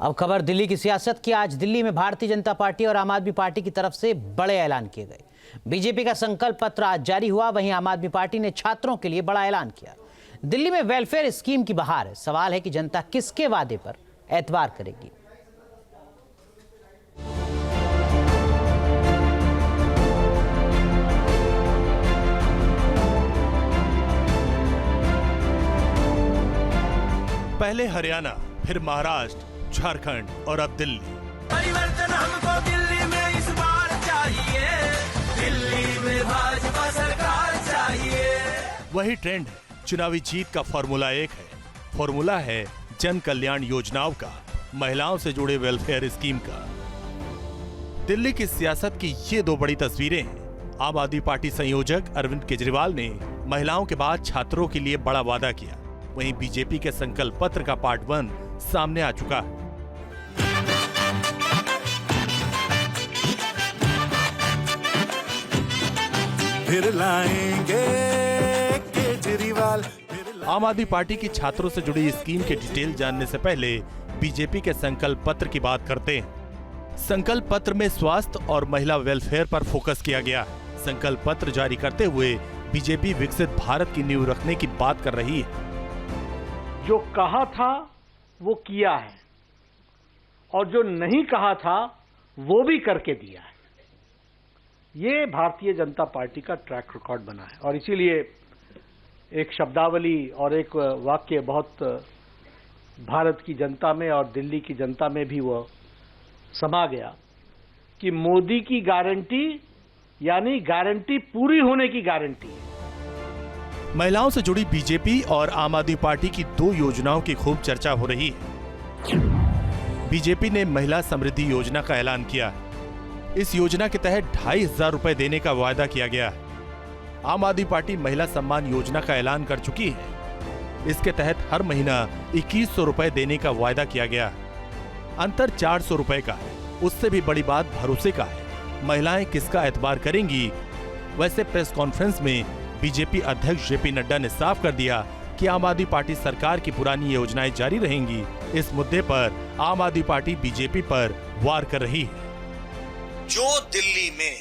अब खबर दिल्ली की सियासत की। आज दिल्ली में भारतीय जनता पार्टी और आम आदमी पार्टी की तरफ से बड़े ऐलान किए गए। बीजेपी का संकल्प पत्र आज जारी हुआ, वहीं आम आदमी पार्टी ने छात्रों के लिए बड़ा ऐलान किया। दिल्ली में वेलफेयर स्कीम की बहार है। सवाल है कि जनता किसके वादे पर एतबार करेगी। पहले हरियाणा, फिर महाराष्ट्र, झारखंड और अब दिल्ली। परिवर्तन हमको दिल्ली में इस बार चाहिए, दिल्ली में भाजपा सरकार चाहिए। वही ट्रेंड है। चुनावी जीत का फॉर्मूला एक है। फॉर्मूला है जन कल्याण योजनाओं का, महिलाओं से जुड़े वेलफेयर स्कीम का। दिल्ली की सियासत की ये दो बड़ी तस्वीरें हैं। आम आदमी पार्टी संयोजक अरविंद केजरीवाल ने महिलाओं के बाद छात्रों के लिए बड़ा वादा किया। वहीं बीजेपी के संकल्प पत्र का पार्ट 1 सामने आ चुका है। फिर लाएंगे केजरीवाल। आम आदमी पार्टी की छात्रों से जुड़ी स्कीम के डिटेल जानने से पहले बीजेपी के संकल्प पत्र की बात करते हैं। संकल्प पत्र में स्वास्थ्य और महिला वेलफेयर पर फोकस किया गया है। संकल्प पत्र जारी करते हुए बीजेपी विकसित भारत की नींव रखने की बात कर रही है। जो कहा था वो किया है और जो नहीं कहा था वो भी करके दिया है। ये भारतीय जनता पार्टी का ट्रैक रिकॉर्ड बना है और इसीलिए एक शब्दावली और एक वाक्य बहुत भारत की जनता में और दिल्ली की जनता में भी वो समा गया कि मोदी की गारंटी यानी गारंटी पूरी होने की गारंटी है। महिलाओं से जुड़ी बीजेपी और आम आदमी पार्टी की दो योजनाओं की खूब चर्चा हो रही है। बीजेपी ने महिला समृद्धि योजना का ऐलान किया। इस योजना के तहत 2,500 रुपए देने का वायदा किया गया है। आम आदमी पार्टी महिला सम्मान योजना का ऐलान कर चुकी है। इसके तहत हर महीना 2,100 रुपए देने का वायदा किया गया है। अंतर 400 रुपए का है। उससे भी बड़ी बात भरोसे का है। महिलाएं किसका एतबार करेंगी? वैसे प्रेस कॉन्फ्रेंस में बीजेपी अध्यक्ष जेपी नड्डा ने साफ कर दिया कि आम आदमी पार्टी सरकार की पुरानी योजनाएं जारी रहेंगी। इस मुद्दे पर आम आदमी पार्टी बीजेपी पर वार कर रही है। जो दिल्ली में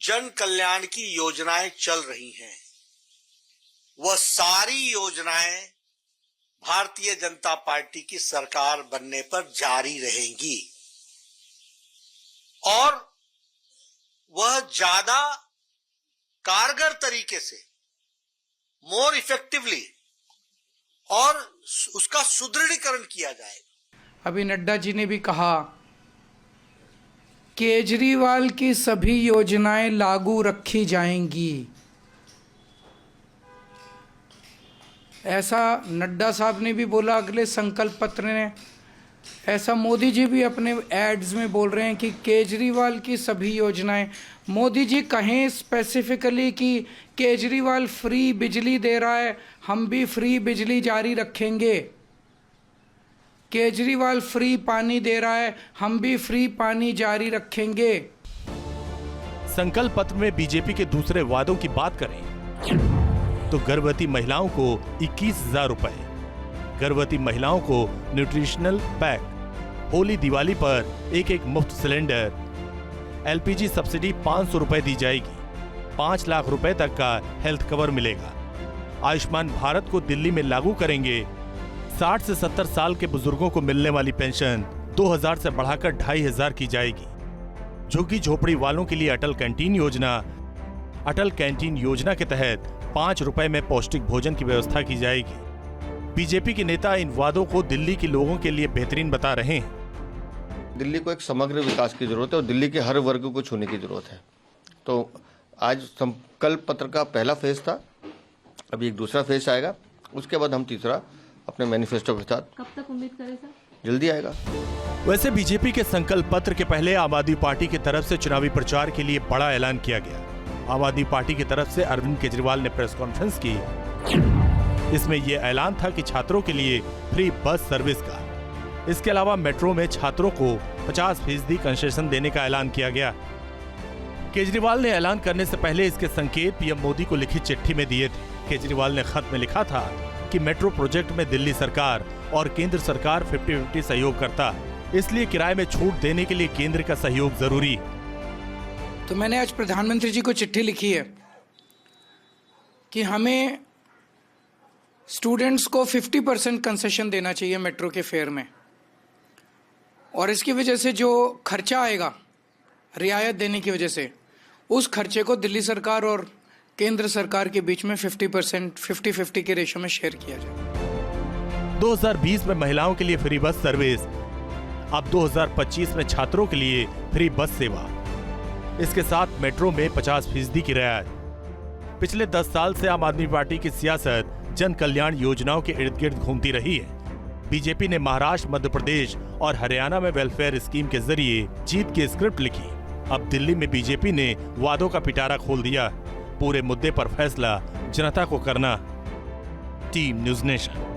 जन कल्याण की योजनाएं चल रही हैं, वह सारी योजनाएं भारतीय जनता पार्टी की सरकार बनने पर जारी रहेंगी और वह ज्यादा कारगर तरीके से, मोर इफेक्टिवली और उसका सुदृढ़ीकरण किया जाएगा। अभी नड्डा जी ने भी कहा केजरीवाल की सभी योजनाएं लागू रखी जाएंगी। ऐसा नड्डा साहब ने भी बोला अगले संकल्प पत्र ने। ऐसा मोदी जी भी अपने एड्स में बोल रहे हैं कि केजरीवाल की सभी योजनाएं। मोदी जी कहें स्पेसिफिकली कि केजरीवाल फ्री बिजली दे रहा है, हम भी फ्री बिजली जारी रखेंगे। केजरीवाल फ्री पानी दे रहा है, हम भी फ्री पानी जारी रखेंगे। संकल्प पत्र में बीजेपी के दूसरे वादों की बात करें तो गर्भवती महिलाओं को 21,000 रुपए, गर्भवती महिलाओं को न्यूट्रिशनल पैक, होली दिवाली पर एक मुफ्त सिलेंडर, एलपीजी सब्सिडी 500 रुपए दी जाएगी, 5 लाख रुपए तक का हेल्थ कवर मिलेगा। आयुष्मान भारत को दिल्ली में लागू करेंगे। 60 से 70 साल के बुजुर्गों को मिलने वाली पेंशन 2,000 से बढ़ाकर 2,500 की जाएगी। झुग्गी झोपड़ी वालों के लिए अटल कैंटीन योजना, अटल कैंटीन योजना के तहत 5 रुपए में पौष्टिक भोजन की व्यवस्था की जाएगी। बीजेपी के नेता इन वादों को दिल्ली के लोगों के लिए बेहतरीन बता रहे हैं। दिल्ली को एक समग्र विकास की जरूरत है और दिल्ली के हर वर्ग को छूने की जरूरत है। तो आज संकल्प पत्र का पहला फेज था, अभी एक दूसरा फेज आएगा, उसके बाद हम तीसरा अपने मैनिफेस्टो के साथ। कब तक उम्मीद करें सर? जल्दी आएगा। वैसे बीजेपी के संकल्प पत्र के पहले आम आदमी पार्टी की तरफ से चुनावी प्रचार के लिए बड़ा ऐलान किया गया। आम आदमी पार्टी की तरफ से अरविंद केजरीवाल ने प्रेस कॉन्फ्रेंस की। इसमें यह ऐलान था कि छात्रों के लिए फ्री बस सर्विस का। इसके अलावा मेट्रो में छात्रों को 50% कंसेशन देने का ऐलान किया गया। केजरीवाल ने ऐलान करने से पहले इसके संकेत पीएम मोदी को लिखी चिट्ठी में दिए थे। केजरीवाल ने खत में लिखा था कि मेट्रो प्रोजेक्ट में दिल्ली सरकार और केंद्र सरकार 50-50 सहयोग करता, इसलिए किराए में छूट देने के लिए केंद्र का सहयोग जरूरी। तो मैंने आज प्रधानमंत्री जी को चिट्ठी लिखी है कि हमें स्टूडेंट्स को 50% कंसेशन देना चाहिए मेट्रो के फेयर में, और इसकी वजह से जो खर्चा आएगा रियायत देने की वजह से, उस खर्चे को दिल्ली सरकार और केंद्र सरकार के बीच में 50% 50-50 के रेशो में शेयर किया जाए। 2020 में महिलाओं के लिए फ्री बस सर्विस, अब 2025 में छात्रों के लिए फ्री बस सेवा, इसके साथ मेट्रो में 50% की रियायत। पिछले 10 साल से आम आदमी पार्टी की सियासत जन कल्याण योजनाओं के इर्द गिर्द घूमती रही है। बीजेपी ने महाराष्ट्र, मध्य प्रदेश और हरियाणा में वेलफेयर स्कीम के जरिए जीत की स्क्रिप्ट लिखी। अब दिल्ली में बीजेपी ने वादों का पिटारा खोल दिया। पूरे मुद्दे पर फैसला जनता को करना। Team news nation.